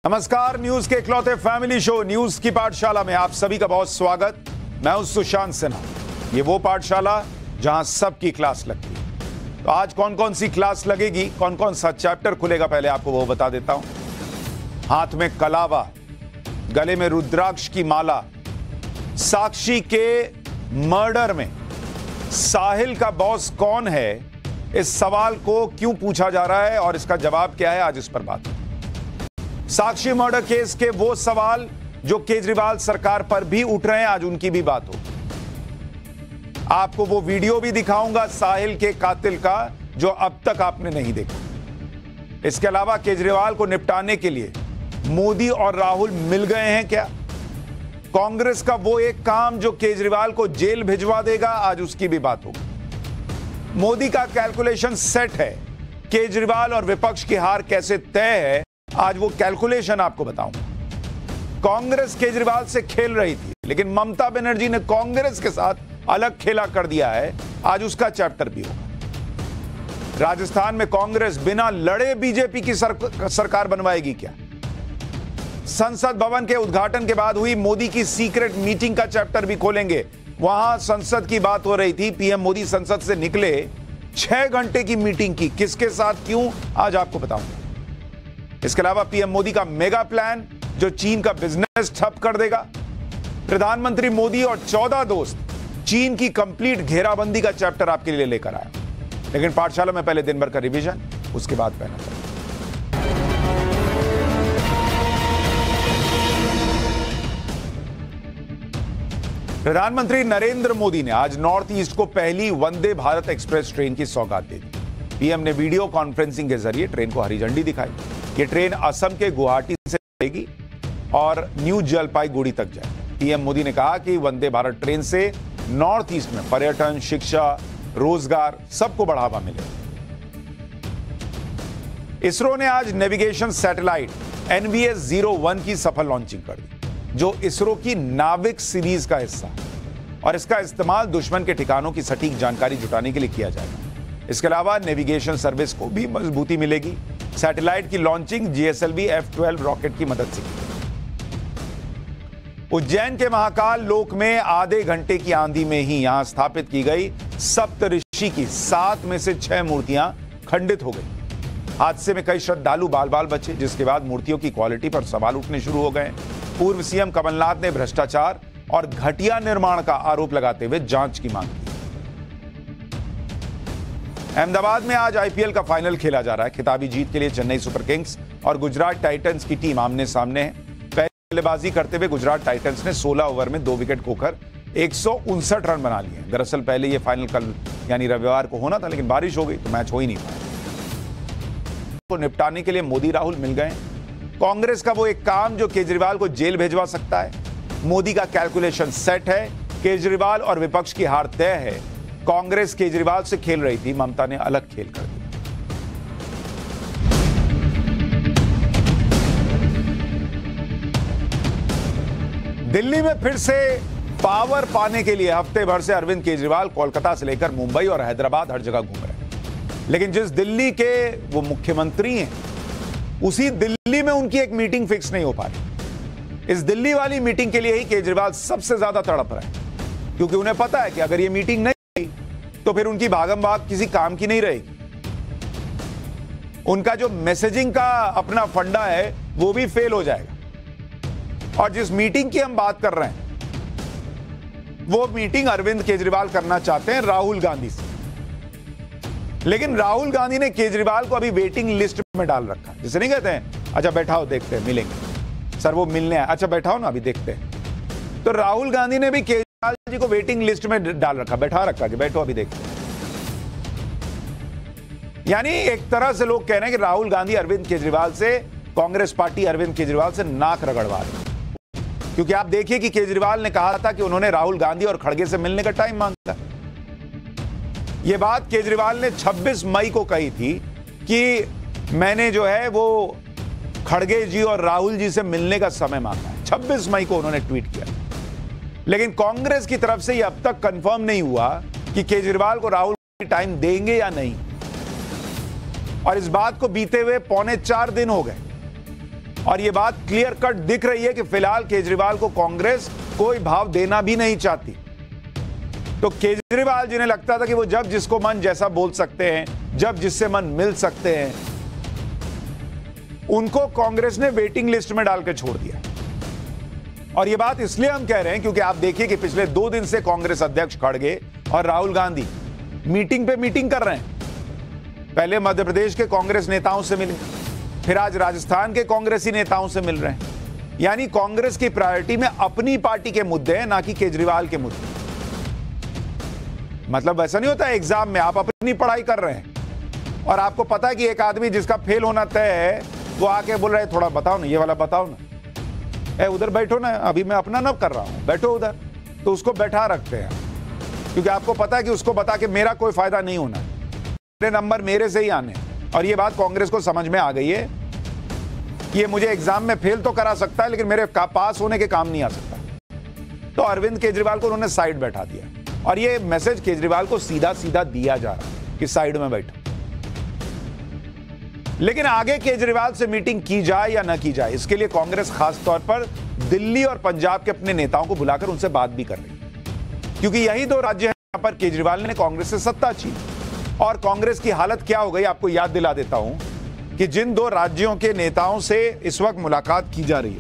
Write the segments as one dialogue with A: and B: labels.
A: नमस्कार, न्यूज के इकलौते फैमिली शो न्यूज की पाठशाला में आप सभी का बहुत स्वागत। मैं हूं सुशांत सिन्हा। ये वो पाठशाला जहां सबकी क्लास लगती है। तो आज कौन कौन सी क्लास लगेगी, कौन कौन सा चैप्टर खुलेगा, पहले आपको वो बता देता हूं। हाथ में कलावा, गले में रुद्राक्ष की माला, साक्षी के मर्डर में साहिल का बॉस कौन है, इस सवाल को क्यों पूछा जा रहा है और इसका जवाब क्या है, आज इस पर बात। साक्षी मर्डर केस के वो सवाल जो केजरीवाल सरकार पर भी उठ रहे हैं, आज उनकी भी बात हो। आपको वो वीडियो भी दिखाऊंगा साहिल के कातिल का, जो अब तक आपने नहीं देखा। इसके अलावा केजरीवाल को निपटाने के लिए मोदी और राहुल मिल गए हैं क्या? कांग्रेस का वो एक काम जो केजरीवाल को जेल भिजवा देगा, आज उसकी भी बात होगी। मोदी का कैलकुलेशन सेट है, केजरीवाल और विपक्ष की हार कैसे तय है, आज वो कैलकुलेशन आपको बताऊंगा। कांग्रेस केजरीवाल से खेल रही थी, लेकिन ममता बनर्जी ने कांग्रेस के साथ अलग खेला कर दिया है, आज उसका चैप्टर भी होगा। राजस्थान में कांग्रेस बिना लड़े बीजेपी की सरकार बनवाएगी क्या? संसद भवन के उद्घाटन के बाद हुई मोदी की सीक्रेट मीटिंग का चैप्टर भी खोलेंगे। वहां संसद की बात हो रही थी, पीएम मोदी संसद से निकले, 6 घंटे की मीटिंग की, किसके साथ, क्यों, आज आपको बताऊंगा। इसके अलावा पीएम मोदी का मेगा प्लान जो चीन का बिजनेस ठप कर देगा। प्रधानमंत्री मोदी और 14 दोस्त चीन की कंप्लीट घेराबंदी का चैप्टर आपके लिए लेकर आया। लेकिन पाठशाला में पहले दिन भर का रिवीजन, उसके बाद पहना चला। प्रधानमंत्री नरेंद्र मोदी ने आज नॉर्थ ईस्ट को पहली वंदे भारत एक्सप्रेस ट्रेन की सौगात दे दी। पीएम ने वीडियो कॉन्फ्रेंसिंग के जरिए ट्रेन को हरी झंडी दिखाई। ये ट्रेन असम के गुवाहाटी से जाएगी और न्यू जलपाईगुड़ी तक जाएगी। पीएम मोदी ने कहा कि वंदे भारत ट्रेन से नॉर्थ ईस्ट में पर्यटन, शिक्षा, रोजगार सबको बढ़ावा मिलेगा। इसरो ने आज नेविगेशन सैटेलाइट NVS-01 की सफल लॉन्चिंग कर दी, जो इसरो की नाविक सीरीज का हिस्सा है और इसका इस्तेमाल दुश्मन के ठिकानों की सटीक जानकारी जुटाने के लिए किया जाएगा। इसके अलावा नेविगेशन सर्विस को भी मजबूती मिलेगी। सैटेलाइट की लॉन्चिंग GSLV F-12 रॉकेट की मदद से की। उज्जैन के महाकाल लोक में आधे घंटे की आंधी में ही यहां स्थापित की गई सप्तऋषि की 7 में से 6 मूर्तियां खंडित हो गई। हादसे में कई श्रद्धालु बाल बाल बचे, जिसके बाद मूर्तियों की क्वालिटी पर सवाल उठने शुरू हो गए। पूर्व सीएम कमलनाथ ने भ्रष्टाचार और घटिया निर्माण का आरोप लगाते हुए जांच की मांग की। अहमदाबाद में आज IPL का फाइनल खेला जा रहा है। खिताबी जीत के लिए चेन्नई सुपर किंग्स और गुजरात टाइटंस की टीम आमने सामने है। बल्लेबाजी करते हुए गुजरात टाइटंस ने 16 ओवर में 2 विकेट खोकर 159 रन बना लिए। दरअसल पहले यह फाइनल कल यानी रविवार को होना था, लेकिन बारिश हो गई तो मैच हो ही नहीं पाया। तो निपटाने के लिए मोदी राहुल मिल गए। कांग्रेस का वो एक काम जो केजरीवाल को जेल भेजवा सकता है। मोदी का कैलकुलेशन सेट है, केजरीवाल और विपक्ष की हार तय है। कांग्रेस केजरीवाल से खेल रही थी, ममता ने अलग खेल कर दिया। दिल्ली में फिर से पावर पाने के लिए हफ्ते भर से अरविंद केजरीवाल कोलकाता से लेकर मुंबई और हैदराबाद हर जगह घूम रहे हैं। लेकिन जिस दिल्ली के वो मुख्यमंत्री हैं, उसी दिल्ली में उनकी एक मीटिंग फिक्स नहीं हो पा रही। इस दिल्ली वाली मीटिंग के लिए ही केजरीवाल सबसे ज्यादा तड़प रहे हैं, क्योंकि उन्हें पता है कि अगर ये मीटिंग नहीं तो फिर उनकी भागम भाग किसी काम की नहीं रहेगी। उनका जो मैसेजिंग का अपना फंडा है वो भी फेल हो जाएगा। और जिस मीटिंग की हम बात कर रहे हैं, वो मीटिंग अरविंद केजरीवाल करना चाहते हैं राहुल गांधी से। लेकिन राहुल गांधी ने केजरीवाल को अभी वेटिंग लिस्ट में डाल रखा है। जिसे नहीं कहते हैं अच्छा बैठाओ देखते हैं, मिलेंगे सर, वो मिलने आए, अच्छा बैठाओ ना अभी देखते हैं। तो राहुल गांधी ने भी केजरीवाल जी को वेटिंग लिस्ट में डाल रखा, बैठा रखा कि बैठो अभी देखते हैं। यानी एक तरह से लोग कह रहे हैं कि राहुल गांधी अरविंद केजरीवाल से, कांग्रेस पार्टी अरविंद केजरीवाल से नाक रगड़वा रही। क्योंकि आप देखिए कि केजरीवाल ने कहा था कि उन्होंने राहुल गांधी और खड़गे से मिलने का टाइम मांगा। यह बात केजरीवाल ने 26 मई को कही थी कि मैंने जो है वो खड़गे जी और राहुल जी से मिलने का समय मांगा है। 26 मई को उन्होंने ट्वीट किया। लेकिन कांग्रेस की तरफ से यह अब तक कंफर्म नहीं हुआ कि केजरीवाल को राहुल टाइम देंगे या नहीं। और इस बात को बीते हुए 3.25 दिन हो गए और ये बात क्लियर कट दिख रही है कि फिलहाल केजरीवाल को कांग्रेस कोई भाव देना भी नहीं चाहती। तो केजरीवाल जिन्हें लगता था कि वो जब जिसको मन जैसा बोल सकते हैं, जब जिससे मन मिल सकते हैं, उनको कांग्रेस ने वेटिंग लिस्ट में डालकर छोड़ दिया। और ये बात इसलिए हम कह रहे हैं क्योंकि आप देखिए कि पिछले 2 दिन से कांग्रेस अध्यक्ष खड़गे और राहुल गांधी मीटिंग पे मीटिंग कर रहे हैं। पहले मध्य प्रदेश के कांग्रेस नेताओं से मिले, फिर आज राजस्थान के कांग्रेसी नेताओं से मिल रहे हैं। यानी कांग्रेस की प्रायोरिटी में अपनी पार्टी के मुद्दे हैं, ना कि केजरीवाल के मुद्दे। मतलब वैसा नहीं होता एग्जाम में आप अपनी पढ़ाई कर रहे हैं और आपको पता है कि एक आदमी जिसका फेल होना तय है वो आके बोल रहा है थोड़ा बताओ ना, ये वाला बताओ ना, उधर बैठो ना, अभी मैं अपना न कर रहा हूं, बैठो उधर। तो उसको बैठा रखते हैं क्योंकि आपको पता है कि उसको बता के मेरा कोई फायदा नहीं होना, मेरे नंबर मेरे से ही आने। और ये बात कांग्रेस को समझ में आ गई है कि ये मुझे एग्जाम में फेल तो करा सकता है लेकिन मेरे पास होने के काम नहीं आ सकता। तो अरविंद केजरीवाल को उन्होंने साइड बैठा दिया और ये मैसेज केजरीवाल को सीधा सीधा दिया जा रहा है कि साइड में बैठो। लेकिन आगे केजरीवाल से मीटिंग की जाए या ना की जाए, इसके लिए कांग्रेस खास तौर पर दिल्ली और पंजाब के अपने नेताओं को बुलाकर उनसे बात भी कर रही है, क्योंकि यही 2 राज्य हैं जहां पर केजरीवाल ने कांग्रेस से सत्ता छीनी। और कांग्रेस की हालत क्या हो गई आपको याद दिला देता हूं कि जिन 2 राज्यों के नेताओं से इस वक्त मुलाकात की जा रही है,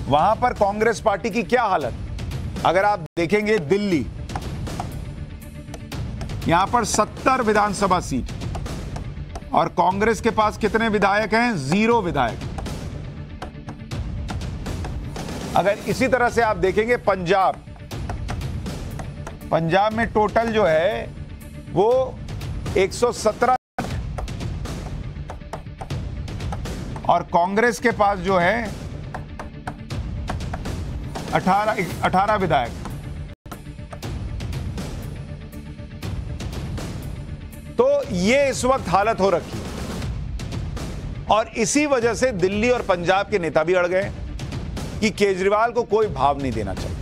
A: वहां पर कांग्रेस पार्टी की क्या हालत। अगर आप देखेंगे दिल्ली, यहां पर 70 विधानसभा सीट और कांग्रेस के पास कितने विधायक हैं? 0 विधायक। अगर इसी तरह से आप देखेंगे पंजाब में टोटल जो है वो 117 और कांग्रेस के पास जो है 18 विधायक। तो ये इस वक्त हालत हो रखी है और इसी वजह से दिल्ली और पंजाब के नेता भी अड़ गए कि केजरीवाल को कोई भाव नहीं देना चाहिए।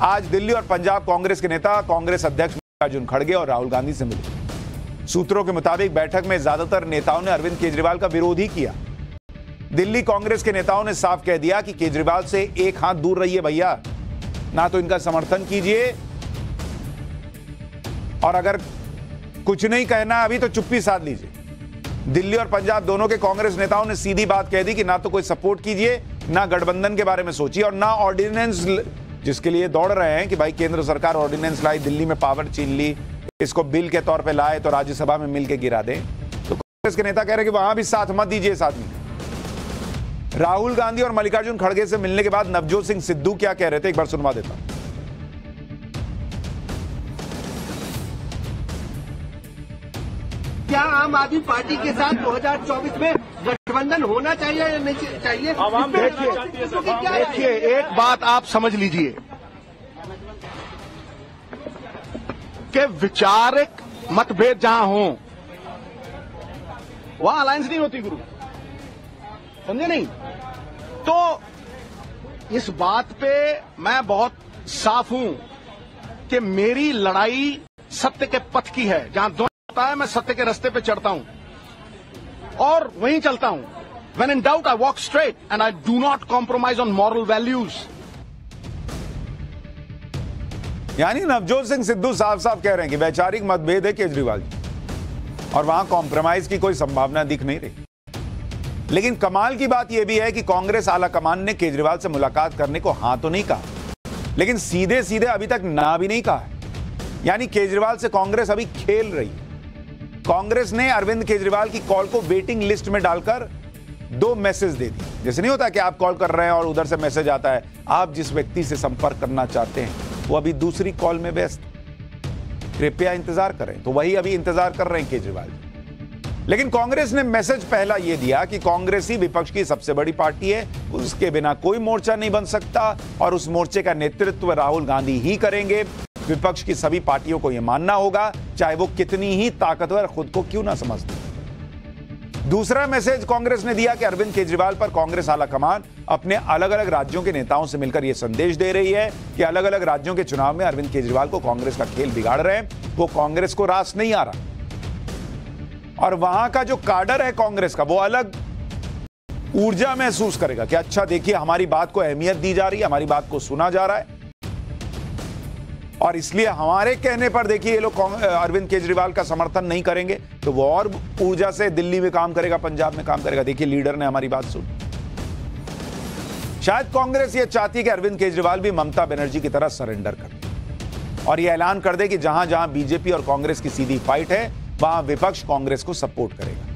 A: आज दिल्ली और पंजाब कांग्रेस के नेता कांग्रेस अध्यक्ष मल्लिकार्जुन खड़गे और राहुल गांधी से मिले। सूत्रों के मुताबिक बैठक में ज्यादातर नेताओं ने अरविंद केजरीवाल का विरोध ही किया। दिल्ली कांग्रेस के नेताओं ने साफ कह दिया कि केजरीवाल से एक हाथ दूर रहिए भैया, ना तो इनका समर्थन कीजिए और अगर कुछ नहीं कहना अभी तो चुप्पी साध लीजिए। दिल्ली और पंजाब दोनों के कांग्रेस नेताओं ने सीधी बात कह दी कि ना तो कोई सपोर्ट कीजिए, ना गठबंधन के बारे में सोचिए और ना ऑर्डिनेंस जिसके लिए दौड़ रहे हैं कि भाई केंद्र सरकार ऑर्डिनेंस लाई, दिल्ली में पावर छीन ली, इसको बिल के तौर पे लाए तो राज्यसभा में मिलकर गिरा दें। तो कांग्रेस के नेता कह रहे हैं कि वहां भी साथ मत दीजिए इस आदमी का। राहुल गांधी और मल्लिकार्जुन खड़गे से मिलने के बाद नवजोत सिंह सिद्धू क्या कह रहे थे, एक बार सुनवा देता हूं।
B: क्या आम आदमी पार्टी के साथ 2024 में गठबंधन होना चाहिए या नहीं चाहिए?
C: देखिए, एक बात आप समझ लीजिए कि विचारिक मतभेद जहां हो वहां अलायंस नहीं होती गुरु, समझे नहीं? तो इस बात पे मैं बहुत साफ हूं कि मेरी लड़ाई सत्य के पथ की है। जहां दोनों होता है मैं सत्य के रास्ते पे चढ़ता हूं और वहीं चलता हूं। When in doubt, I walk straight and I do not compromise on moral values.
A: यानी नवजोत सिंह सिद्धू साफ साफ कह रहे हैं कि वैचारिक मतभेद है केजरीवाल जी और वहां कॉम्प्रोमाइज की कोई संभावना दिख नहीं रही। लेकिन कमाल की बात यह भी है कि कांग्रेस आला कमान ने केजरीवाल से मुलाकात करने को हां तो नहीं कहा, लेकिन सीधे सीधे अभी तक ना भी नहीं कहा। यानी केजरीवाल से कांग्रेस अभी खेल रही है। कांग्रेस ने अरविंद केजरीवाल की कॉल को वेटिंग लिस्ट में डालकर 2 मैसेज दे दिए। जैसे नहीं होता कि आप कॉल कर रहे हैं और उधर से मैसेज आता है आप जिस व्यक्ति से संपर्क करना चाहते हैं वो अभी दूसरी कॉल में व्यस्त, कृपया इंतजार करें। तो वही अभी इंतजार कर रहे हैं केजरीवाल। लेकिन कांग्रेस ने मैसेज पहला यह दिया कि कांग्रेस ही विपक्ष की सबसे बड़ी पार्टी है, उसके बिना कोई मोर्चा नहीं बन सकता और उस मोर्चे का नेतृत्व राहुल गांधी ही करेंगे। विपक्ष की सभी पार्टियों को यह मानना होगा, चाहे वो कितनी ही ताकतवर खुद को क्यों ना समझते। दूसरा मैसेज कांग्रेस ने दिया कि अरविंद केजरीवाल पर कांग्रेस आला कमान अपने अलग अलग राज्यों के नेताओं से मिलकर यह संदेश दे रही है कि अलग अलग राज्यों के चुनाव में अरविंद केजरीवाल को कांग्रेस का खेल बिगाड़ रहे हैं, वो कांग्रेस को रास नहीं आ रहा और वहां का जो काडर है कांग्रेस का वो अलग ऊर्जा महसूस करेगा कि अच्छा देखिए हमारी बात को अहमियत दी जा रही है, हमारी बात को सुना जा रहा है, और इसलिए हमारे कहने पर देखिए ये लोग अरविंद केजरीवाल का समर्थन नहीं करेंगे तो वो और ऊर्जा से दिल्ली में काम करेगा, पंजाब में काम करेगा। देखिए लीडर ने हमारी बात सुनी। शायद कांग्रेस ये चाहती है कि अरविंद केजरीवाल भी ममता बनर्जी की तरह सरेंडर कर दे और ये ऐलान कर दे कि जहां जहां बीजेपी और कांग्रेस की सीधी फाइट है वहां विपक्ष कांग्रेस को सपोर्ट करेगा।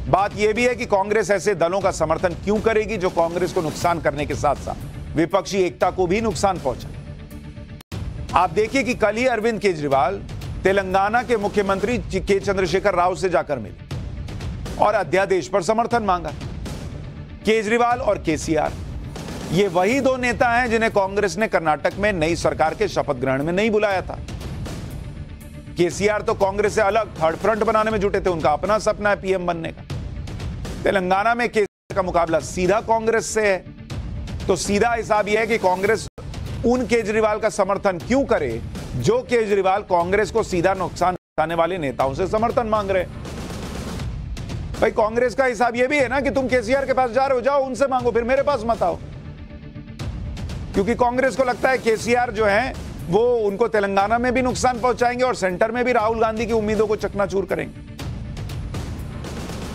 A: बात यह भी है कि कांग्रेस ऐसे दलों का समर्थन क्यों करेगी जो कांग्रेस को नुकसान करने के साथ साथ विपक्षी एकता को भी नुकसान पहुंचा। आप देखिए कि कल ही अरविंद केजरीवाल तेलंगाना के मुख्यमंत्री के चंद्रशेखर राव से जाकर मिले और अध्यादेश पर समर्थन मांगा। केजरीवाल और केसीआर ये वही दो नेता हैं जिन्हें कांग्रेस ने कर्नाटक में नई सरकार के शपथ ग्रहण में नहीं बुलाया था। केसीआर तो कांग्रेस से अलग थर्ड फ्रंट बनाने में जुटे थे, उनका अपना सपना है पीएम बनने का। तेलंगाना में केसीआर का मुकाबला सीधा कांग्रेस से है, तो सीधा हिसाब यह है कि कांग्रेस उन केजरीवाल का समर्थन क्यों करे जो केजरीवाल कांग्रेस को सीधा नुकसान पहुंचाने वाले नेताओं से समर्थन मांग रहे। भाई कांग्रेस का हिसाब यह भी है ना कि तुम केसीआर के पास जा रहे हो, जाओ उनसे मांगो, फिर मेरे पास मत आओ। क्योंकि कांग्रेस को लगता है केसीआर जो है वो उनको तेलंगाना में भी नुकसान पहुंचाएंगे और सेंटर में भी राहुल गांधी की उम्मीदों को चकनाचूर करेंगे।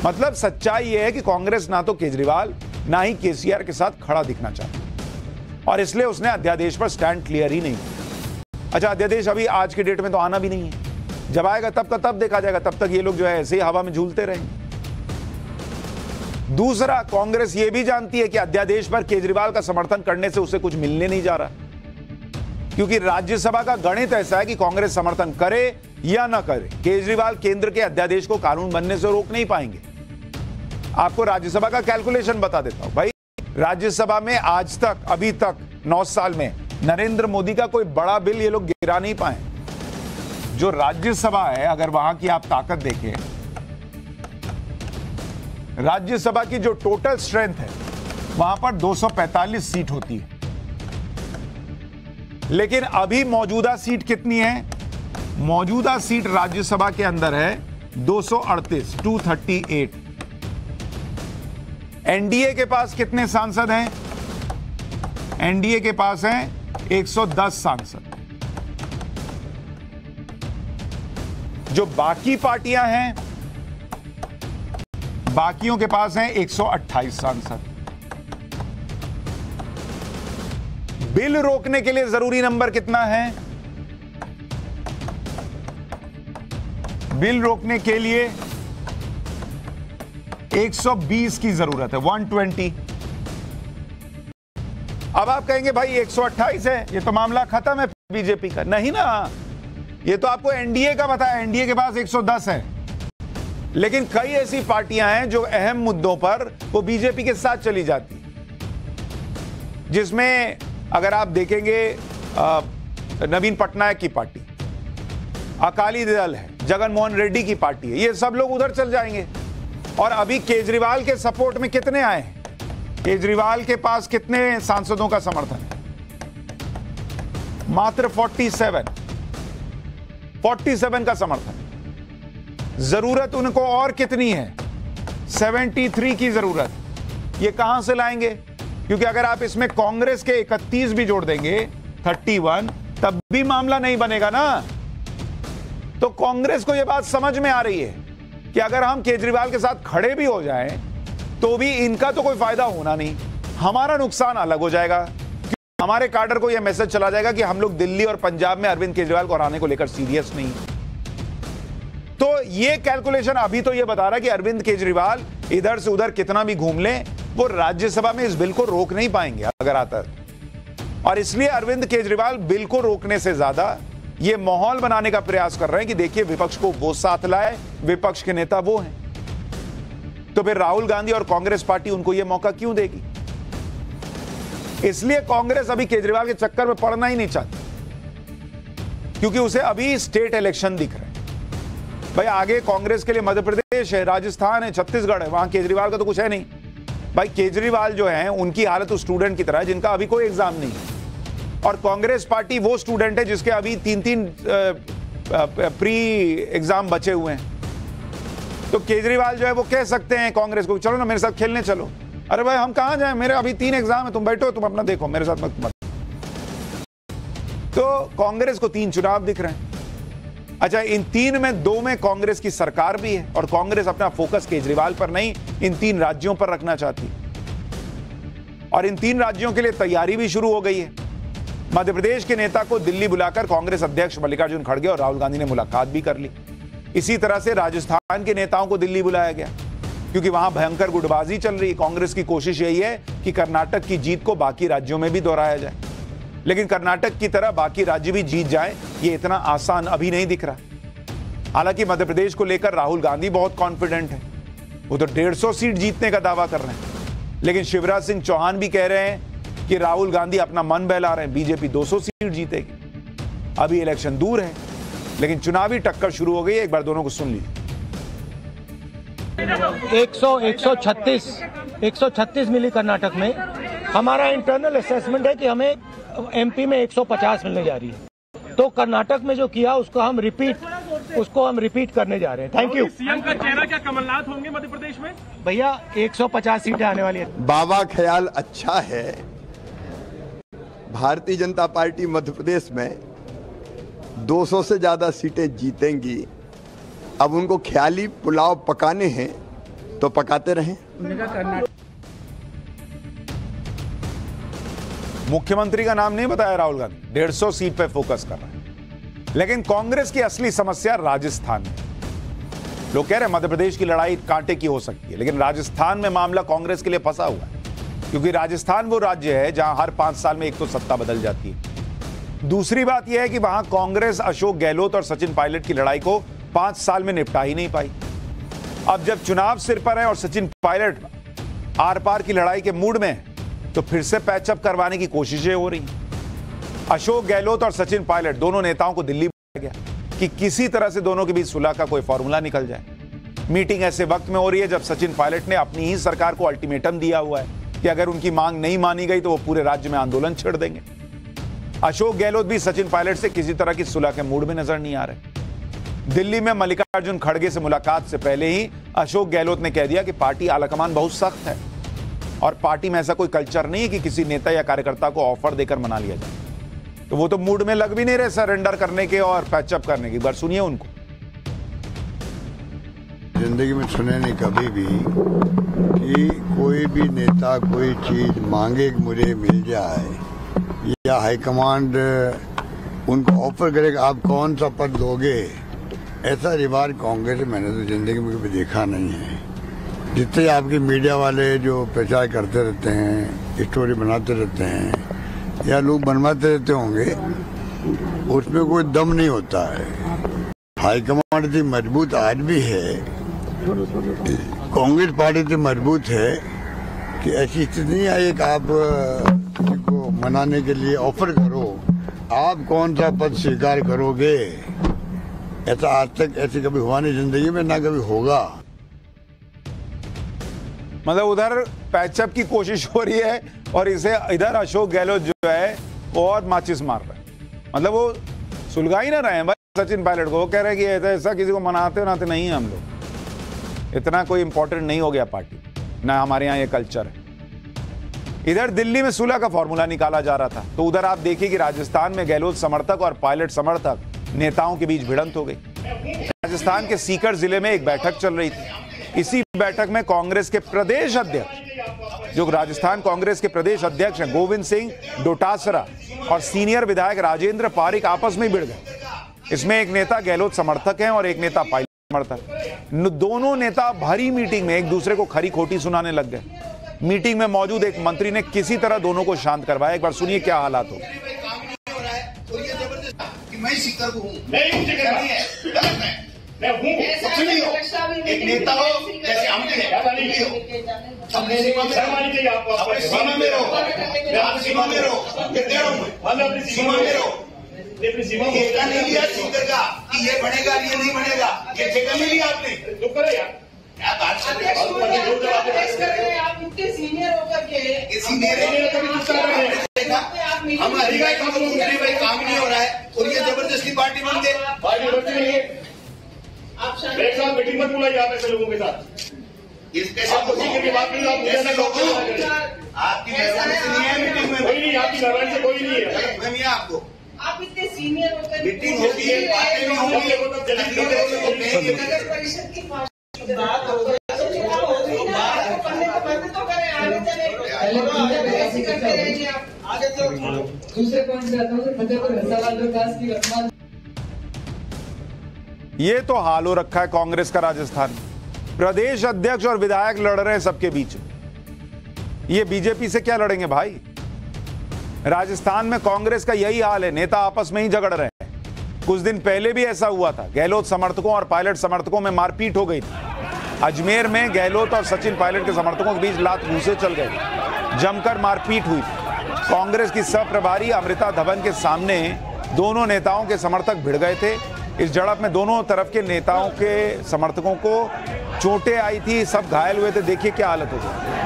A: मतलब सच्चाई यह है कि कांग्रेस ना तो केजरीवाल ना ही केसीआर के साथ खड़ा दिखना चाहती और इसलिए उसने अध्यादेश पर स्टैंड क्लियर ही नहीं किया। अच्छा, अध्यादेश अभी आज के डेट में तो आना भी नहीं है, जब आएगा तब का तब देखा जाएगा, तब तक ये लोग जो है ऐसे ही हवा में झूलते रहेंगे। दूसरा, कांग्रेस ये भी जानती है कि अध्यादेश पर केजरीवाल का समर्थन करने से उसे कुछ मिलने नहीं जा रहा, क्योंकि राज्यसभा का गणित ऐसा है कि कांग्रेस समर्थन करे या ना करे, केजरीवाल केंद्र के अध्यादेश को कानून बनने से रोक नहीं पाएंगे। आपको राज्यसभा का कैलकुलेशन बता देता हूं। भाई राज्यसभा में आज तक, अभी तक 9 साल में नरेंद्र मोदी का कोई बड़ा बिल ये लोग गिरा नहीं पाए। जो राज्यसभा है, अगर वहां की आप ताकत देखें, राज्यसभा की जो टोटल स्ट्रेंथ है वहां पर 245 सीट होती है, लेकिन अभी मौजूदा सीट कितनी है? मौजूदा सीट राज्यसभा के अंदर है 238, 238। एनडीए के पास कितने सांसद हैं? एनडीए के पास हैं 110 सांसद। जो बाकी पार्टियां हैं, बाकियों के पास हैं 128 सांसद। बिल रोकने के लिए जरूरी नंबर कितना है? बिल रोकने के लिए 120 की जरूरत है, 120। अब आप कहेंगे भाई 128 है, ये तो मामला खत्म है बीजेपी का। नहीं ना, ये तो आपको एनडीए का बताया, एनडीए के पास 110 है, लेकिन कई ऐसी पार्टियां हैं जो अहम मुद्दों पर वो बीजेपी के साथ चली जाती, जिसमें अगर आप देखेंगे नवीन पटनायक की पार्टी, अकाली दल है, जगन मोहन रेड्डी की पार्टी है, ये सब लोग उधर चल जाएंगे। और अभी केजरीवाल के सपोर्ट में कितने आए हैं? केजरीवाल के पास कितने सांसदों का समर्थन है? मात्र 47 का समर्थन। जरूरत उनको और कितनी है? 73 की जरूरत। ये कहां से लाएंगे? क्योंकि अगर आप इसमें कांग्रेस के 31 भी जोड़ देंगे, 31, तब भी मामला नहीं बनेगा ना। तो कांग्रेस को यह बात समझ में आ रही है कि अगर हम केजरीवाल के साथ खड़े भी हो जाएं तो भी इनका तो कोई फायदा होना नहीं, हमारा नुकसान अलग हो जाएगा। हमारे कैडर को यह मैसेज चला जाएगा कि हम लोग दिल्ली और पंजाब में अरविंद केजरीवाल को हराने को लेकर सीरियस नहीं। तो यह कैलकुलेशन अभी तो यह बता रहा है कि अरविंद केजरीवाल इधर से उधर कितना भी घूम ले, वो राज्यसभा में इस बिल को रोक नहीं पाएंगे अगर आता। और इसलिए अरविंद केजरीवाल बिल को रोकने से ज्यादा ये माहौल बनाने का प्रयास कर रहे हैं कि देखिए विपक्ष को वो साथ लाए, विपक्ष के नेता वो हैं। तो फिर राहुल गांधी और कांग्रेस पार्टी उनको ये मौका क्यों देगी? इसलिए कांग्रेस अभी केजरीवाल के चक्कर में पड़ना ही नहीं चाहती, क्योंकि उसे अभी स्टेट इलेक्शन दिख रहे हैं। भाई आगे कांग्रेस के लिए मध्य प्रदेश है, राजस्थान है, छत्तीसगढ़ है, वहां केजरीवाल का तो कुछ है नहीं। भाई केजरीवाल जो है उनकी हालत उस स्टूडेंट की तरह है जिनका अभी कोई एग्जाम नहीं है, और कांग्रेस पार्टी वो स्टूडेंट है जिसके अभी 3 प्री एग्जाम बचे हुए हैं। तो केजरीवाल जो है वो कह सकते हैं कांग्रेस को, चलो ना मेरे साथ खेलने चलो। अरे भाई हम कहां जाएं, मेरे अभी 3 एग्जाम है, तुम बैठो, तुम अपना देखो, मेरे साथ मत। तो कांग्रेस को 3 चुनाव दिख रहे हैं। अच्छा, इन 3 में 2 में कांग्रेस की सरकार भी है और कांग्रेस अपना फोकस केजरीवाल पर नहीं, इन 3 राज्यों पर रखना चाहती है और इन 3 राज्यों के लिए तैयारी भी शुरू हो गई है। मध्य प्रदेश के नेता को दिल्ली बुलाकर कांग्रेस अध्यक्ष मल्लिकार्जुन खड़गे और राहुल गांधी ने मुलाकात भी कर ली। इसी तरह से राजस्थान के नेताओं को दिल्ली बुलाया गया क्योंकि वहां भयंकर गुटबाजी चल रही है। कांग्रेस की कोशिश यही है कि कर्नाटक की जीत को बाकी राज्यों में भी दोहराया जाए, लेकिन कर्नाटक की तरह बाकी राज्य भी जीत जाए ये इतना आसान अभी नहीं दिख रहा। हालांकि मध्य प्रदेश को लेकर राहुल गांधी बहुत कॉन्फिडेंट है, वो तो 150 सीट जीतने का दावा कर रहे हैं, लेकिन शिवराज सिंह चौहान भी कह रहे हैं कि राहुल गांधी अपना मन बहला रहे हैं, बीजेपी 200 सीट जीतेगी। अभी इलेक्शन दूर है, लेकिन चुनावी टक्कर शुरू हो गई है। एक बार दोनों को सुन लीजिए।
D: 136 मिली कर्नाटक में। हमारा इंटरनल असेसमेंट है कि हमें एमपी में 150 मिलने जा रही है, तो कर्नाटक में जो किया उसको हम रिपीट करने जा रहे हैं। Thank you.
E: सीएम का चेहरा क्या कमलनाथ होंगे मध्य प्रदेश में?
D: भैया 150 सीटें आने वाली है।
F: बाबा ख्याल अच्छा है। भारतीय जनता पार्टी मध्य प्रदेश में 200 से ज्यादा सीटें जीतेंगी। अब उनको ख्याली पुलाव पकाने हैं तो पकाते रहें।
A: मुख्यमंत्री का नाम नहीं बताया राहुल गांधी, 150 सीट पे फोकस कर रहे हैं, लेकिन कांग्रेस की असली समस्या राजस्थान में। लोग कह रहे हैं मध्य प्रदेश की लड़ाई कांटे की हो सकती है, लेकिन राजस्थान में मामला कांग्रेस के लिए फंसा हुआ है, क्योंकि राजस्थान वो राज्य है जहां हर 5 साल में एक तो सत्ता बदल जाती है। दूसरी बात यह है कि वहां कांग्रेस अशोक गहलोत और सचिन पायलट की लड़ाई को 5 साल में निपटा ही नहीं पाई। अब जब चुनाव सिर पर है और सचिन पायलट आर पार की लड़ाई के मूड में, तो फिर से पैचअप करवाने की कोशिशें हो रही। अशोक गहलोत और सचिन पायलट दोनों नेताओं को दिल्ली बुलाया गया कि किसी तरह से दोनों के बीच सुलह का कोई फॉर्मूला निकल जाए। मीटिंग ऐसे वक्त में हो रही है जब सचिन पायलट ने अपनी ही सरकार को अल्टीमेटम दिया हुआ है कि अगर उनकी मांग नहीं मानी गई तो वो पूरे राज्य में आंदोलन छेड़ देंगे। अशोक गहलोत भी सचिन पायलट से किसी तरह की सुलह के मूड में नजर नहीं आ रहे। दिल्ली में मल्लिकार्जुन खड़गे से मुलाकात से पहले ही अशोक गहलोत ने कह दिया कि पार्टी आलाकमान बहुत सख्त है और पार्टी में ऐसा कोई कल्चर नहीं है कि किसी नेता या कार्यकर्ता को ऑफर देकर मना लिया जाए। तो वो तो मूड में लग भी नहीं रहे सरेंडर करने के और पैचअप करने की। एक बार सुनिए उनको।
G: जिंदगी में सुने नहीं कभी भी कि कोई भी नेता कोई चीज मांगे कि मुझे मिल जाए या हाईकमांड उनको ऑफर करेगा आप कौन सा पद लोगे, ऐसा रिवाज कांग्रेस मैंने तो जिंदगी में कभी देखा नहीं है। जितने आपके मीडिया वाले जो प्रचार करते रहते हैं, स्टोरी बनाते रहते हैं या लोग बनवाते रहते होंगे, उसमें कोई दम नहीं होता है। हाईकमांड इतनी मजबूत आज भी है, कांग्रेस पार्टी इतनी मजबूत है कि ऐसी स्थिति नहीं आई कि आप किसी को मनाने के लिए ऑफर करो, आप कौन सा पद स्वीकार करोगे। ऐसा आज तक ऐसे कभी हुआ नहीं जिंदगी में, ना कभी होगा।
A: मतलब उधर पैचअप की कोशिश हो रही है और इसे इधर अशोक गहलोत जो है वो और माचिस मार रहे हैं। मतलब वो सुलझा ही ना रहे हैं भाई सचिन पायलट को। वो कह रहे हैं कि ऐसा किसी को मनाते नाते नहीं है हम लोग, इतना कोई इंपॉर्टेंट नहीं हो गया पार्टी, ना हमारे यहाँ ये कल्चर है। इधर दिल्ली में सुलह का फॉर्मूला निकाला जा रहा था, तो उधर आप देखिए कि राजस्थान में गहलोत समर्थक और पायलट समर्थक नेताओं के बीच भिड़ंत हो गई। राजस्थान के सीकर जिले में एक बैठक चल रही थी। इसी बैठक में कांग्रेस के प्रदेश अध्यक्ष, जो राजस्थान कांग्रेस के प्रदेश अध्यक्ष हैं गोविंद सिंह डोटासरा और सीनियर विधायक राजेंद्र पारिक आपस में भिड़ गए। इसमें एक नेता गहलोत समर्थक हैं और एक नेता पायलट समर्थक। दोनों नेता भरी मीटिंग में एक दूसरे को खरी खोटी सुनाने लग गए। मीटिंग में मौजूद एक मंत्री ने किसी तरह दोनों को शांत करवाया। एक बार सुनिए क्या हालात हो।
H: मैं सीकर हूँ, मैं हूँ, कुछ नहीं हो, एक नेता हो जैसे हम भी हैं, अपने सीमा में रहो, आप सीमा में रहो, सीमा में रहो। ठेका नहीं लिया सीकर का कि ये बनेगा ये नहीं बनेगा, ये ठेका नहीं लिया आपने, तो करे यार क्या बात कर रहे हैं आप? इतने सीनियर होकर के सीनियर हम अधिकारी काम नहीं हो रहा है और ये जबरदस्ती पार्टी बन गई। एक साथ मीटिंग मत बुलाइए आप ऐसे लोगों आपको सीखने की बात नहीं, आप मुझे ना कहो। आपकी मेहरबानी से नहीं है मीटिंग में, कोई नहीं, आपकी मेहरबानी से कोई नहीं है, नहीं है आपको। आप इतने सीनियर होकर मीटिंग होती है, बातें नहीं होंगी, नगर परिषद की बात हो
I: दूसरे पॉइंट से आता हूँ, फतेहपुर सवाल विकास की रकमा।
A: ये तो हाल हो रखा है कांग्रेस का राजस्थान में। प्रदेश अध्यक्ष और विधायक लड़ रहे हैं सबके बीच में। ये बीजेपी से क्या लड़ेंगे भाई? राजस्थान में कांग्रेस का यही हाल है, नेता आपस में ही झगड़ रहे हैं। कुछ दिन पहले भी ऐसा हुआ था, गहलोत समर्थकों और पायलट समर्थकों में मारपीट हो गई थी। अजमेर में गहलोत और सचिन पायलट के समर्थकों के बीच लात घूंसे चल गए, जमकर मारपीट हुई थी। कांग्रेस की सह प्रभारी अमृता धवन के सामने दोनों नेताओं के समर्थक भिड़ गए थे। इस झड़प में दोनों तरफ के नेताओं के समर्थकों को चोटें आई थी, सब घायल हुए थे। देखिए क्या हालत हो गई।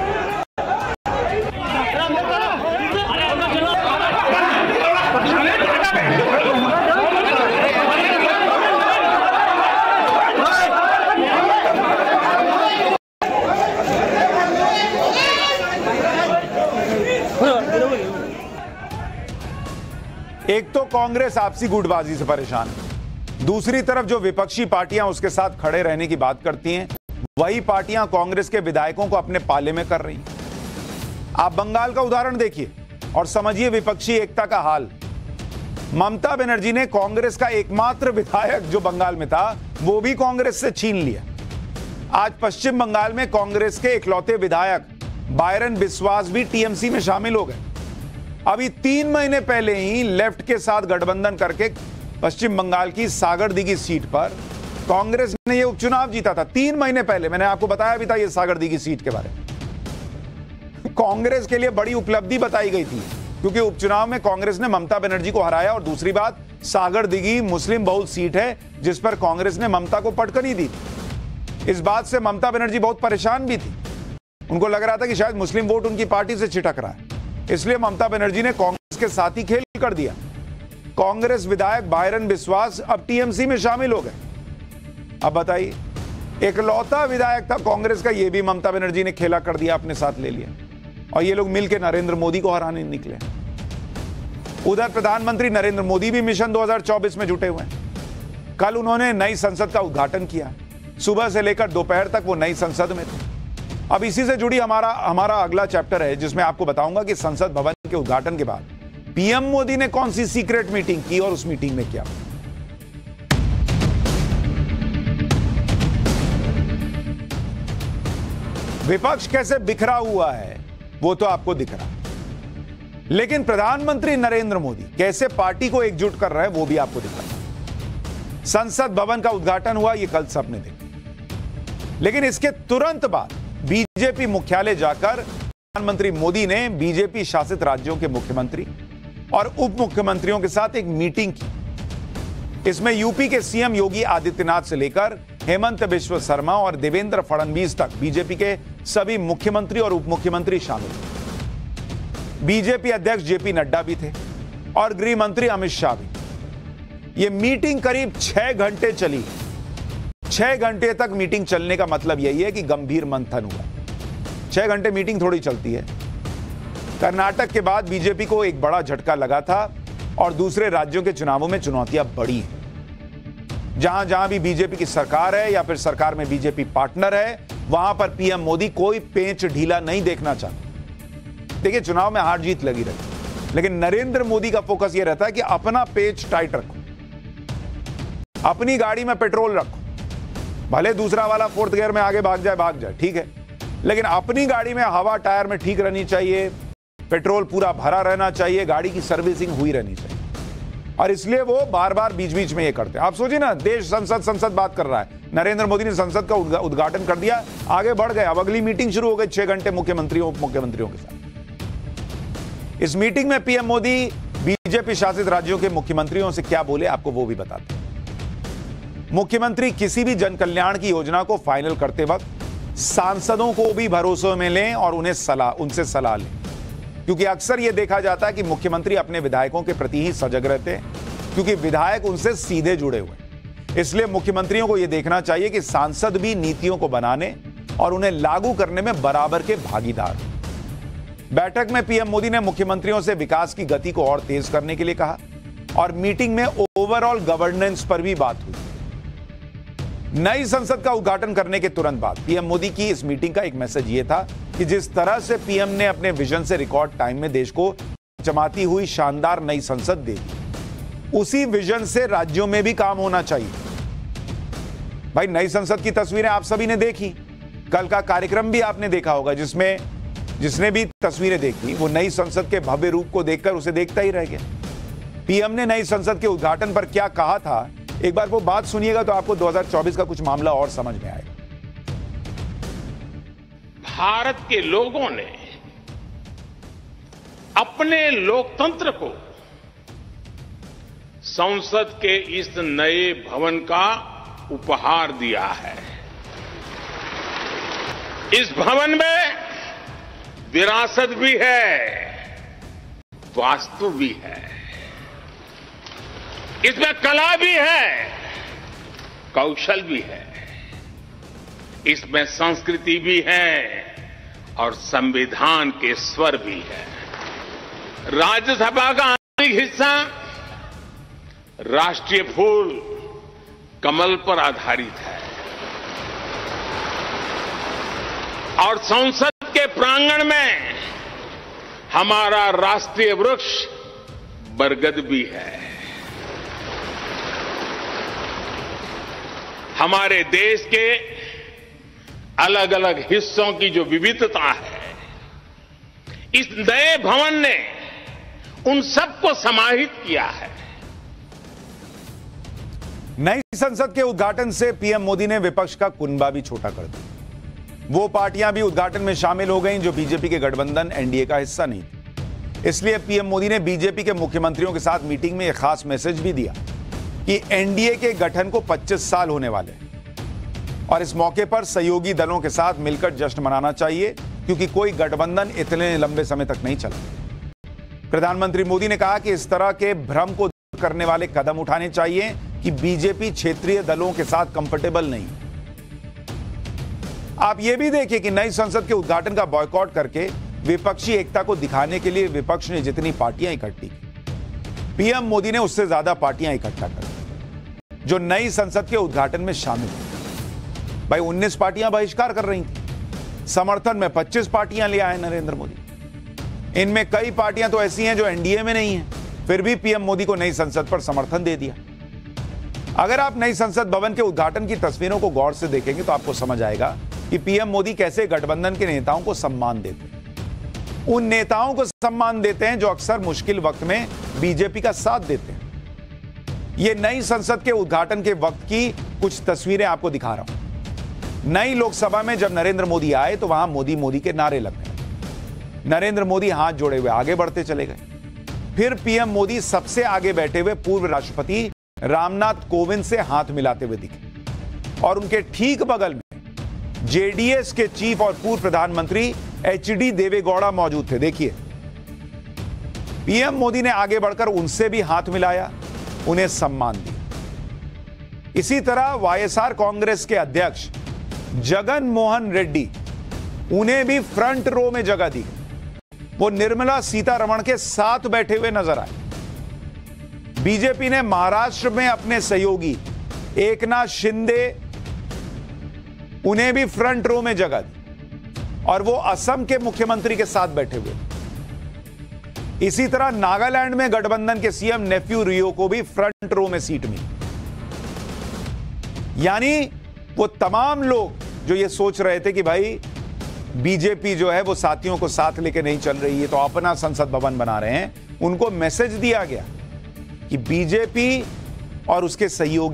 A: एक तो कांग्रेस आपसी गुटबाजी से परेशान है, दूसरी तरफ जो विपक्षी पार्टियां उसके साथ खड़े रहने की बात करती हैं, वही पार्टियां कांग्रेस के विधायकों को अपने पाले में कर रही हैं। आप बंगाल का उदाहरण देखिए और समझिए विपक्षी एकता का हाल। ममता बनर्जी ने कांग्रेस का एकमात्र विधायक जो बंगाल में था वो भी कांग्रेस से छीन लिया। आज पश्चिम बंगाल में कांग्रेस के इकलौते विधायक बायरन बिस्वास भी टीएमसी में शामिल हो गए। अभी 3 महीने पहले ही लेफ्ट के साथ गठबंधन करके पश्चिम बंगाल की सागरदीघी सीट पर कांग्रेस ने यह उपचुनाव जीता था। 3 महीने पहले मैंने आपको बताया भी था यह सागरदीघी सीट के बारे में। कांग्रेस के लिए बड़ी उपलब्धि बताई गई थी क्योंकि उपचुनाव में कांग्रेस ने ममता बनर्जी को हराया। और दूसरी बात, सागरदीघी मुस्लिम बहुल सीट है जिस पर कांग्रेस ने ममता को पटकनी दी थी। इस बात से ममता बनर्जी बहुत परेशान भी थी। उनको लग रहा था कि शायद मुस्लिम वोट उनकी पार्टी से छिटक रहा है, इसलिए ममता बनर्जी ने कांग्रेस के साथ ही खेल कर दिया। कांग्रेस विधायक बायरन बिस्वास अब टीएमसी में शामिल हो गए। अब बताइए, एकलौता विधायक था कांग्रेस का, यह भी ममता बनर्जी ने खेला कर दिया, अपने साथ ले लिया और ये लोग मिलकर नरेंद्र मोदी को हराने निकले। उधर प्रधानमंत्री नरेंद्र मोदी भी मिशन 2024 में जुटे हुए हैं। कल उन्होंने नई संसद का उद्घाटन किया। सुबह से लेकर दोपहर तक वो नई संसद में थे। अब इसी से जुड़ी हमारा अगला चैप्टर है जिसमें आपको बताऊंगा कि संसद भवन के उद्घाटन के बाद पीएम मोदी ने कौन सी सीक्रेट मीटिंग की और उस मीटिंग में क्या। विपक्ष कैसे बिखरा हुआ है वो तो आपको दिख रहा है, लेकिन प्रधानमंत्री नरेंद्र मोदी कैसे पार्टी को एकजुट कर रहे हैं वो भी आपको दिख रहा है। संसद भवन का उद्घाटन हुआ, ये कल सबने देखा, लेकिन इसके तुरंत बाद बीजेपी मुख्यालय जाकर प्रधानमंत्री मोदी ने बीजेपी शासित राज्यों के मुख्यमंत्री और उप मुख्यमंत्रियों के साथ एक मीटिंग की। इसमें यूपी के सीएम योगी आदित्यनाथ से लेकर हेमंत बिश्व शर्मा और देवेंद्र फडणवीस तक बीजेपी के सभी मुख्यमंत्री और उप मुख्यमंत्री शामिल थे। बीजेपी अध्यक्ष जेपी नड्डा भी थे और गृह मंत्री अमित शाह भी। यह मीटिंग करीब 6 घंटे चली। 6 घंटे तक मीटिंग चलने का मतलब यही है कि गंभीर मंथन हुआ। 6 घंटे मीटिंग थोड़ी चलती है। कर्नाटक के बाद बीजेपी को एक बड़ा झटका लगा था और दूसरे राज्यों के चुनावों में चुनौतियां बड़ी हैं। जहां जहां भी बीजेपी की सरकार है या फिर सरकार में बीजेपी पार्टनर है, वहां पर पीएम मोदी कोई पेंच ढीला नहीं देखना चाहते। देखिए, चुनाव में हार जीत लगी रहती, लेकिन नरेंद्र मोदी का फोकस यह रहता है कि अपना पेच टाइट रखो, अपनी गाड़ी में पेट्रोल रखो। भले दूसरा वाला 4th गियर में आगे भाग जाए, ठीक है, लेकिन अपनी गाड़ी में हवा टायर में ठीक रहनी चाहिए, पेट्रोल पूरा भरा रहना चाहिए, गाड़ी की सर्विसिंग हुई रहनी चाहिए। और इसलिए वो बार बार बीच बीच में ये करते हैं। आप सोचिए ना, देश संसद बात कर रहा है, नरेंद्र मोदी ने संसद का उद्घाटन कर दिया, आगे बढ़ गए। अब अगली मीटिंग शुरू हो गई 6 घंटे मुख्यमंत्रियों उप मुख्यमंत्रियों के साथ। इस मीटिंग में पीएम मोदी बीजेपी शासित राज्यों के मुख्यमंत्रियों से क्या बोले आपको वो भी बताते हैं। मुख्यमंत्री किसी भी जन कल्याण की योजना को फाइनल करते वक्त सांसदों को भी भरोसे में लें और उनसे सलाह लें, क्योंकि अक्सर यह देखा जाता है कि मुख्यमंत्री अपने विधायकों के प्रति ही सजग रहते हैं, क्योंकि विधायक उनसे सीधे जुड़े हुए हैं। इसलिए मुख्यमंत्रियों को यह देखना चाहिए कि सांसद भी नीतियों को बनाने और उन्हें लागू करने में बराबर के भागीदार। बैठक में पीएम मोदी ने मुख्यमंत्रियों से विकास की गति को और तेज करने के लिए कहा और मीटिंग में ओवरऑल गवर्नेंस पर भी बात हुई। नई संसद का उद्घाटन करने के तुरंत बाद पीएम मोदी की इस मीटिंग का एक मैसेज यह था कि जिस तरह से पीएम ने अपने विजन से रिकॉर्ड टाइम में देश को चमकाती हुई शानदार नई संसद दे दी, उसी विजन से राज्यों में भी काम होना चाहिए। भाई, नई संसद की तस्वीरें आप सभी ने देखी, कल का कार्यक्रम भी आपने देखा होगा, जिसमें जिसने भी तस्वीरें देखी वो नई संसद के भव्य रूप को देखकर उसे देखता ही रह गया। पीएम ने नई संसद के उद्घाटन पर क्या कहा था, एक बार वो बात सुनिएगा तो आपको 2024 का कुछ मामला और समझ में आएगा।
J: भारत के लोगों ने अपने लोकतंत्र को संसद के इस नए भवन का उपहार दिया है। इस भवन में विरासत भी है, वास्तु भी है, इसमें कला भी है, कौशल भी है, इसमें संस्कृति भी है और संविधान के स्वर भी है। राज्यसभा का आंतरिक हिस्सा राष्ट्रीय फूल कमल पर आधारित है और संसद के प्रांगण में हमारा राष्ट्रीय वृक्ष बरगद भी है। हमारे देश के अलग अलग हिस्सों की जो विविधता है, इस नए भवन ने उन सबको समाहित किया है।
A: नई संसद के उद्घाटन से पीएम मोदी ने विपक्ष का कुनबा भी छोटा कर दिया। वो पार्टियां भी उद्घाटन में शामिल हो गईं जो बीजेपी के गठबंधन एनडीए का हिस्सा नहीं थी। इसलिए पीएम मोदी ने बीजेपी के मुख्यमंत्रियों के साथ मीटिंग में एक खास मैसेज भी दिया कि एनडीए के गठन को 25 साल होने वाले हैं और इस मौके पर सहयोगी दलों के साथ मिलकर जश्न मनाना चाहिए, क्योंकि कोई गठबंधन इतने लंबे समय तक नहीं चला। प्रधानमंत्री मोदी ने कहा कि इस तरह के भ्रम को दूर करने वाले कदम उठाने चाहिए कि बीजेपी क्षेत्रीय दलों के साथ कंफर्टेबल नहीं। आप यह भी देखिए कि नई संसद के उद्घाटन का बॉयकॉट करके विपक्षी एकता को दिखाने के लिए विपक्ष ने जितनी पार्टियां इकट्ठी की, पीएम मोदी ने उससे ज्यादा पार्टियां इकट्ठा कर दी जो नई संसद के उद्घाटन में शामिल हुई। भाई, 19 पार्टियां बहिष्कार कर रही थी, समर्थन में 25 पार्टियां ले आए नरेंद्र मोदी। इनमें कई पार्टियां तो ऐसी हैं जो एनडीए में नहीं हैं, फिर भी पीएम मोदी को नई संसद पर समर्थन दे दिया। अगर आप नई संसद भवन के उद्घाटन की तस्वीरों को गौर से देखेंगे तो आपको समझ आएगा कि पीएम मोदी कैसे गठबंधन के नेताओं को सम्मान देते हैं। उन नेताओं को सम्मान देते हैं जो अक्सर मुश्किल वक्त में बीजेपी का साथ देते हैं। ये नई संसद के उद्घाटन के वक्त की कुछ तस्वीरें आपको दिखा रहा हूं। नई लोकसभा में जब नरेंद्र मोदी आए तो वहां मोदी मोदी के नारे लग गए। नरेंद्र मोदी हाथ जोड़े हुए आगे बढ़ते चले गए। फिर पीएम मोदी सबसे आगे बैठे हुए पूर्व राष्ट्रपति रामनाथ कोविंद से हाथ मिलाते हुए दिखे और उनके ठीक बगल में जेडीएस के चीफ और पूर्व प्रधानमंत्री एचडी देवेगौड़ा मौजूद थे। देखिए, पीएम मोदी ने आगे बढ़कर उनसे भी हाथ मिलाया, उन्हें सम्मान दिया। इसी तरह वाईएसआर कांग्रेस के अध्यक्ष जगन मोहन रेड्डी, उन्हें भी फ्रंट रो में जगह दी। वो निर्मला सीतारमण के साथ बैठे हुए नजर आए। बीजेपी ने महाराष्ट्र में अपने सहयोगी एकनाथ शिंदे, उन्हें भी फ्रंट रो में जगह दी और वो असम के मुख्यमंत्री के साथ बैठे हुए। इसी तरह नागालैंड में गठबंधन के सीएम नेफ्यू रियो को भी फ्रंट रो में सीट मिली। यानी वो तमाम लोग जो ये सोच रहे थे कि भाई बीजेपी जो है वो साथियों को साथ लेके नहीं चल रही है तो अपना संसद भवन बना रहे हैं, उनको मैसेज दिया गया कि बीजेपी और उसके सहयोगी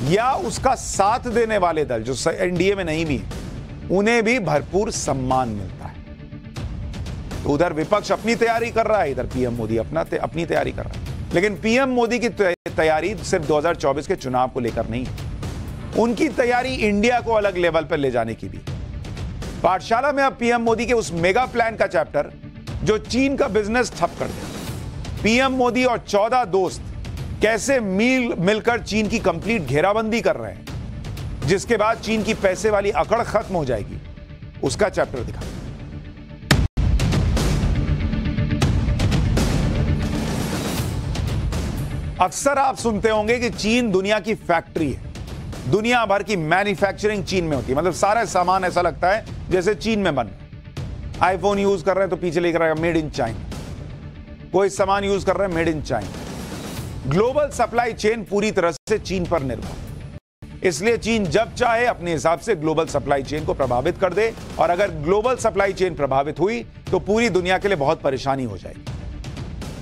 A: या उसका साथ देने वाले दल जो एनडीए में नहीं भी, उन्हें भी भरपूर सम्मान मिलता है। तो उधर विपक्ष अपनी तैयारी कर रहा है, इधर पीएम मोदी अपनी तैयारी कर रहा है। लेकिन पीएम मोदी की तैयारी सिर्फ 2024 के चुनाव को लेकर नहीं है, उनकी तैयारी इंडिया को अलग लेवल पर ले जाने की भी। पाठशाला में अब पीएम मोदी के उस मेगा प्लान का चैप्टर जो चीन का बिजनेस ठप कर दे। पीएम मोदी और 14 दोस्त कैसे मिलकर चीन की कंप्लीट घेराबंदी कर रहे हैं, जिसके बाद चीन की पैसे वाली अकड़ खत्म हो जाएगी, उसका चैप्टर दिखा। अक्सर आप सुनते होंगे कि चीन दुनिया की फैक्ट्री है, दुनिया भर की मैन्युफैक्चरिंग चीन में होती है। मतलब सारा सामान ऐसा लगता है जैसे चीन में बन। आईफोन यूज कर रहे हैं तो पीछे लिख रहा है मेड इन चाइना, कोई सामान यूज कर रहे हैं made in China. Global supply chain पूरी तरह से चीन पर निर्भर, इसलिए चीन जब चाहे अपने हिसाब से ग्लोबल सप्लाई चेन को प्रभावित कर दे, और अगर ग्लोबल सप्लाई चेन प्रभावित हुई तो पूरी दुनिया के लिए बहुत परेशानी हो जाएगी।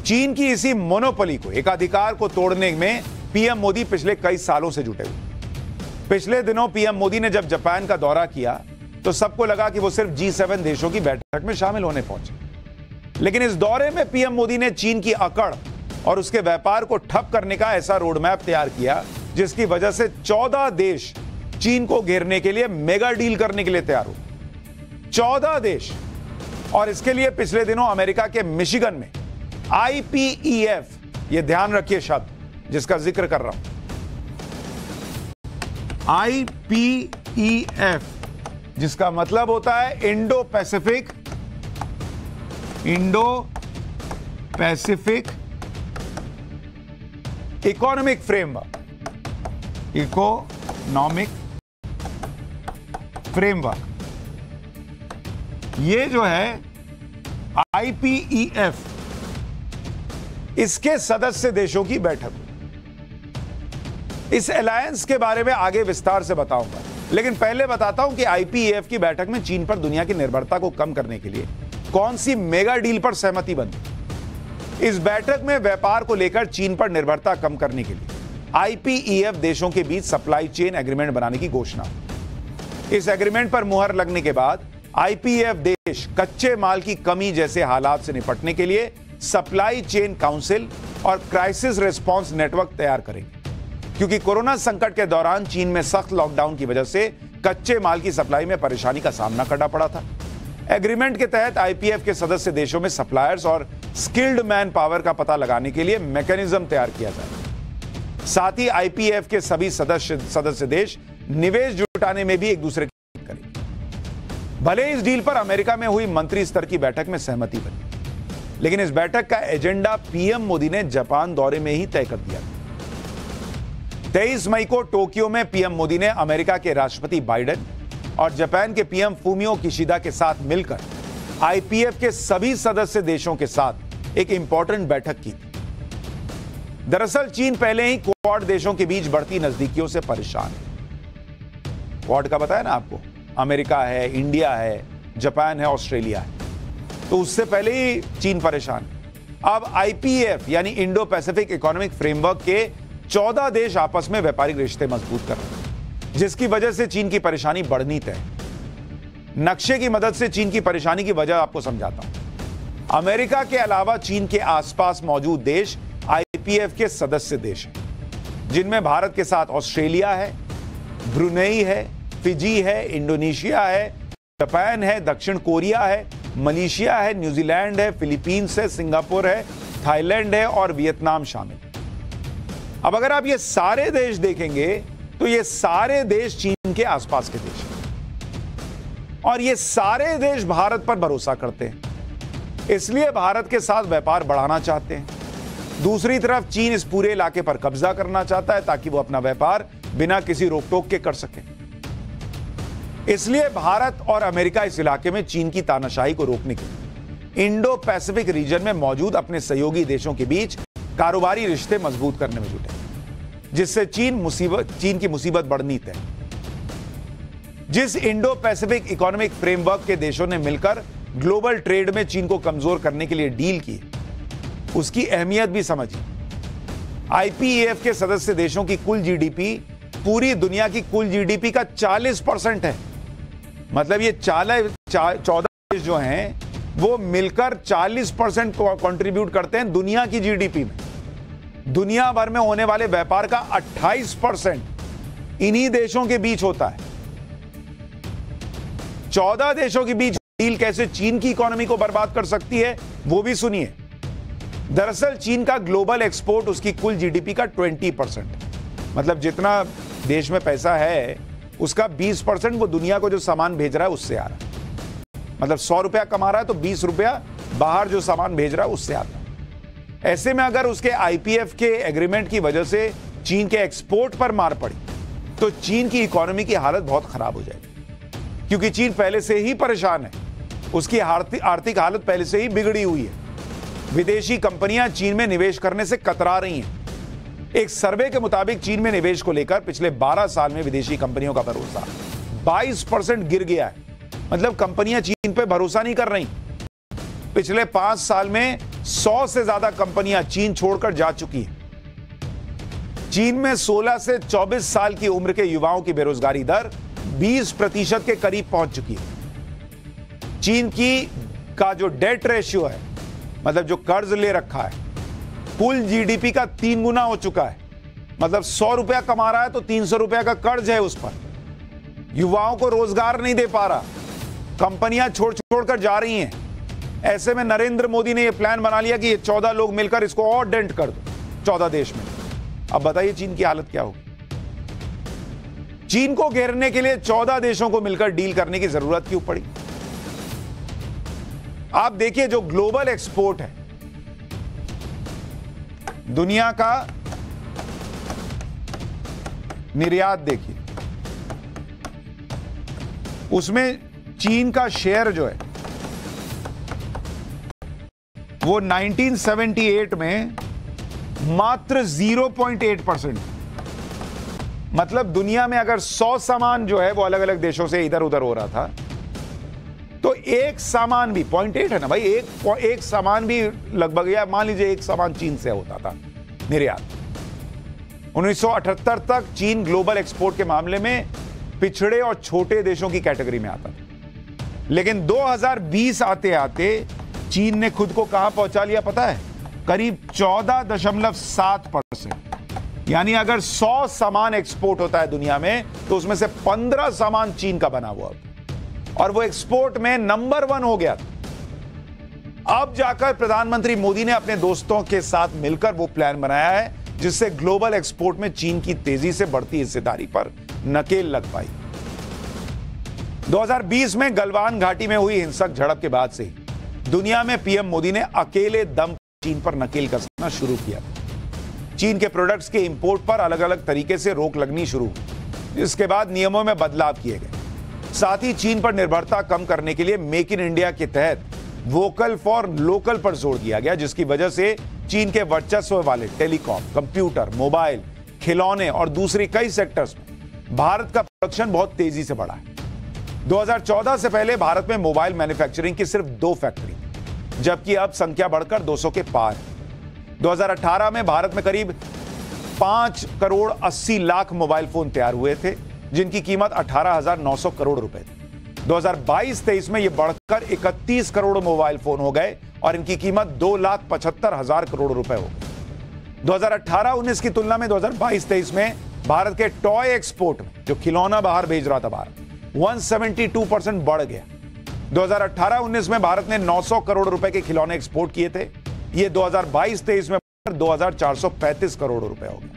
A: चीन की इसी मोनोपोली को, एकाधिकार को तोड़ने में पीएम मोदी पिछले कई सालों से जुटे हुए। पिछले दिनों पीएम मोदी ने जब जापान का दौरा किया तो सबको लगा कि वो सिर्फ G7 देशों की बैठक में शामिल होने पहुंचे, लेकिन इस दौरे में पीएम मोदी ने चीन की अकड़ और उसके व्यापार को ठप करने का ऐसा रोडमैप तैयार किया जिसकी वजह से 14 देश चीन को घेरने के लिए मेगा डील करने के लिए तैयार हो। 14 देश। और इसके लिए पिछले दिनों अमेरिका के मिशिगन में IPEF, ये ध्यान रखिए शब्द जिसका जिक्र कर रहा हूं, IPEF, जिसका मतलब होता है इंडो पैसिफिक इकोनॉमिक फ्रेमवर्क, ये जो है IPEF, इसके सदस्य देशों की बैठक। इस अलायंस के बारे में आगे विस्तार से बताऊंगा, लेकिन पहले बताता हूं कि IPEF की बैठक में चीन पर दुनिया की निर्भरता को कम करने के लिए कौन सी मेगा डील पर सहमति बनी। इस बैठक में व्यापार को लेकर चीन पर निर्भरता कम करने के लिए IPEF देशों के बीच सप्लाई चेन एग्रीमेंट बनाने की घोषणा। इस एग्रीमेंट पर मुहर लगने के बाद IPEF देश कच्चे माल की कमी जैसे हालात से निपटने के लिए सप्लाई चेन काउंसिल और क्राइसिस रिस्पांस नेटवर्क तैयार करेंगे, क्योंकि कोरोना संकट के दौरान चीन में सख्त लॉकडाउन की वजह से कच्चे माल की सप्लाई में परेशानी का सामना करना पड़ा था। एग्रीमेंट के तहत IPEF के सदस्य देशों में सप्लायर्स और स्किल्ड मैन पावर का पता लगाने के लिए मैकेनिज्म तैयार किया जाए। साथ ही IPEF के सभी सदस्य देश निवेश जुटाने में भी एक दूसरे की मदद करेंगे। भले इस डील पर अमेरिका में हुई मंत्री स्तर की बैठक में सहमति बनी, लेकिन इस बैठक का एजेंडा पीएम मोदी ने जापान दौरे में ही तय कर दिया। 23 मई को टोक्यो में पीएम मोदी ने अमेरिका के राष्ट्रपति बाइडेन और जापान के पीएम फूमियो किशिदा के साथ मिलकर IPEF के सभी सदस्य देशों के साथ एक इंपॉर्टेंट बैठक की थी। दरअसल चीन पहले ही क्वाड देशों के बीच बढ़ती नजदीकियों से परेशान है। क्वाड का बताया ना आपको, अमेरिका है, इंडिया है, जापान है, ऑस्ट्रेलिया है, तो उससे पहले ही चीन परेशान। अब IPEF यानी इंडो पैसिफिक इकोनॉमिक फ्रेमवर्क के 14 देश आपस में व्यापारिक रिश्ते मजबूत कर रहे हैं, जिसकी वजह से चीन की परेशानी बढ़नी तय। नक्शे की मदद से चीन की परेशानी की वजह आपको समझाता हूं। अमेरिका के अलावा चीन के आसपास मौजूद देश IPEF के सदस्य देश हैं, जिनमें भारत के साथ ऑस्ट्रेलिया है, ब्रुनेई है, फिजी है, इंडोनेशिया है, जापान है, दक्षिण कोरिया है, मलेशिया है, न्यूजीलैंड है, फिलीपींस है, सिंगापुर है, थाईलैंड है और वियतनाम शामिल। अब अगर आप ये सारे देश देखेंगे तो ये सारे देश चीन के आसपास के देश हैं, और ये सारे देश भारत पर भरोसा करते हैं, इसलिए भारत के साथ व्यापार बढ़ाना चाहते हैं। दूसरी तरफ चीन इस पूरे इलाके पर कब्जा करना चाहता है ताकि वो अपना व्यापार बिना किसी रोक टोक के कर सके। इसलिए भारत और अमेरिका इस इलाके में चीन की तानाशाही को रोकने के लिए इंडो पैसिफिक रीजन में मौजूद अपने सहयोगी देशों के बीच कारोबारी रिश्ते मजबूत करने में जुटे, जिससे चीन की मुसीबत बढ़नी तय। जिस इंडो पैसिफिक इकोनॉमिक फ्रेमवर्क के देशों ने मिलकर ग्लोबल ट्रेड में चीन को कमजोर करने के लिए डील की, उसकी अहमियत भी समझिए। IPEF के सदस्य देशों की कुल GDP पूरी दुनिया की कुल GDP का 40% है। मतलब ये 14 देश जो हैं वो मिलकर 40% कंट्रीब्यूट करते हैं दुनिया की GDP में। दुनिया भर में होने वाले व्यापार का 28% इन्हीं देशों के बीच होता है। 14 देशों के बीच डील कैसे चीन की इकोनॉमी को बर्बाद कर सकती है वो भी सुनिए। दरअसल चीन का ग्लोबल एक्सपोर्ट उसकी कुल GDP का 20%, मतलब जितना देश में पैसा है उसका 20% वो दुनिया को जो सामान भेज रहा है उससे आ रहा है। मतलब 100 रुपया कमा रहा है तो 20 रुपया बाहर जो सामान भेज रहा है उससे आता है। ऐसे में अगर उसके IPEF के एग्रीमेंट की वजह से चीन के एक्सपोर्ट पर मार पड़ी तो चीन की इकोनॉमी की हालत बहुत खराब हो जाएगी, क्योंकि चीन पहले से ही परेशान है, उसकी आर्थिक हालत पहले से ही बिगड़ी हुई है। विदेशी कंपनियां चीन में निवेश करने से कतरा रही हैं। एक सर्वे के मुताबिक चीन में निवेश को लेकर पिछले 12 साल में विदेशी कंपनियों का भरोसा 22% गिर गया है। मतलब कंपनियां चीन पे भरोसा नहीं कर रही। पिछले 5 साल में 100 से ज्यादा कंपनियां चीन छोड़कर जा चुकी हैं। चीन में 16 से 24 साल की उम्र के युवाओं की बेरोजगारी दर 20% के करीब पहुंच चुकी है। चीन का जो डेट रेशियो है, मतलब जो कर्ज ले रखा है, कुल GDP का 3 गुना हो चुका है। मतलब 100 रुपया कमा रहा है तो 300 रुपया का कर्ज है उस पर। युवाओं को रोजगार नहीं दे पा रहा, कंपनियां छोड़कर जा रही हैं। ऐसे में नरेंद्र मोदी ने यह प्लान बना लिया कि ये 14 लोग मिलकर इसको और डेंट कर दो 14 देश में। अब बताइए चीन की हालत क्या होगी। चीन को घेरने के लिए 14 देशों को मिलकर डील करने की जरूरत क्यों पड़ी। आप देखिए जो ग्लोबल एक्सपोर्ट है दुनिया का, निर्यात देखिए, उसमें चीन का शेयर जो है वो 1978 में मात्र 0.8%। मतलब दुनिया में अगर 100 सामान जो है वो अलग अलग देशों से इधर उधर हो रहा था तो एक सामान भी 0.8 है ना भाई, एक सामान भी लगभग, या मान लीजिए एक सामान चीन से होता था निर्यात। 1978 तक चीन ग्लोबल एक्सपोर्ट के मामले में पिछड़े और छोटे देशों की कैटेगरी में आता था। लेकिन 2020 आते आते चीन ने खुद को कहां पहुंचा लिया पता है? करीब 14.7%। यानी अगर 100 सामान एक्सपोर्ट होता है दुनिया में तो उसमें से 15 सामान चीन का बना हुआ होता, और वो एक्सपोर्ट में नंबर 1 हो गया था। अब जाकर प्रधानमंत्री मोदी ने अपने दोस्तों के साथ मिलकर वो प्लान बनाया है जिससे ग्लोबल एक्सपोर्ट में चीन की तेजी से बढ़ती हिस्सेदारी पर नकेल लग पाई। 2020 में गलवान घाटी में हुई हिंसक झड़प के बाद से ही दुनिया में पीएम मोदी ने अकेले दम चीन पर नकेल कसना शुरू किया। चीन के प्रोडक्ट्स के इंपोर्ट पर अलग अलग तरीके से रोक लगनी शुरू हुई, जिसके बाद नियमों में बदलाव किए गए। साथ ही चीन पर निर्भरता कम करने के लिए मेक इन इंडिया के तहत वोकल फॉर लोकल पर जोर दिया गया, जिसकी वजह से चीन के वर्चस्व वाले टेलीकॉम, कंप्यूटर, मोबाइल, खिलौने और दूसरी कई सेक्टर्स में भारत का प्रोडक्शन बहुत तेजी से बढ़ा है। 2014 से पहले भारत में मोबाइल मैन्युफैक्चरिंग की सिर्फ 2 फैक्ट्री थी, जबकि अब संख्या बढ़कर 200 के पार है। 2018 में भारत में करीब 5 करोड़ 80 लाख मोबाइल फोन तैयार हुए थे, जिनकी कीमत 18,900 करोड़ रुपए थी। 2022-23 में यह बढ़कर 31 करोड़ मोबाइल फोन हो गए और इनकी कीमत 2,75,000 करोड़ रुपए हो गई। 2018-19 की तुलना में 2022-23 में भारत के टॉय एक्सपोर्ट में, जो खिलौना बाहर भेज रहा था भारत, 172% बढ़ गया। 2018-19 में भारत ने 900 करोड़ रुपए के खिलौने एक्सपोर्ट किए थे। ये 2022-23 में 2,435 करोड़ रुपए हो गए।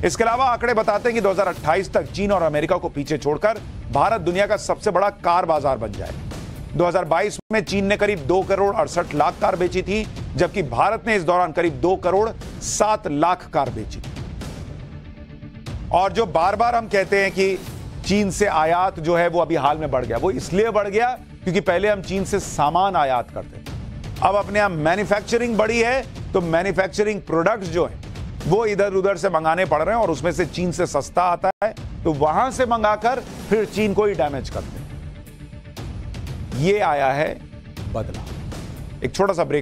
A: इसके अलावा आंकड़े बताते हैं कि 2028 तक चीन और अमेरिका को पीछे छोड़कर भारत दुनिया का सबसे बड़ा कार बाजार बन जाएगा। 2022 में चीन ने करीब 2 करोड़ 68 लाख कार बेची थी, जबकि भारत ने इस दौरान करीब 2 करोड़ 7 लाख कार बेची थी। और जो बार बार हम कहते हैं कि चीन से आयात जो है वो अभी हाल में बढ़ गया, वो इसलिए बढ़ गया क्योंकि पहले हम चीन से सामान आयात करते थे। अब अपने यहां मैन्युफैक्चरिंग बढ़ी है तो मैन्युफैक्चरिंग प्रोडक्ट्स जो है वो इधर उधर से मंगाने पड़ रहे हैं, और उसमें से चीन से सस्ता आता है तो वहां से मंगाकर फिर चीन को ही डैमेज करते हैं। ये आया है बदलाव। एक छोटा सा ब्रेक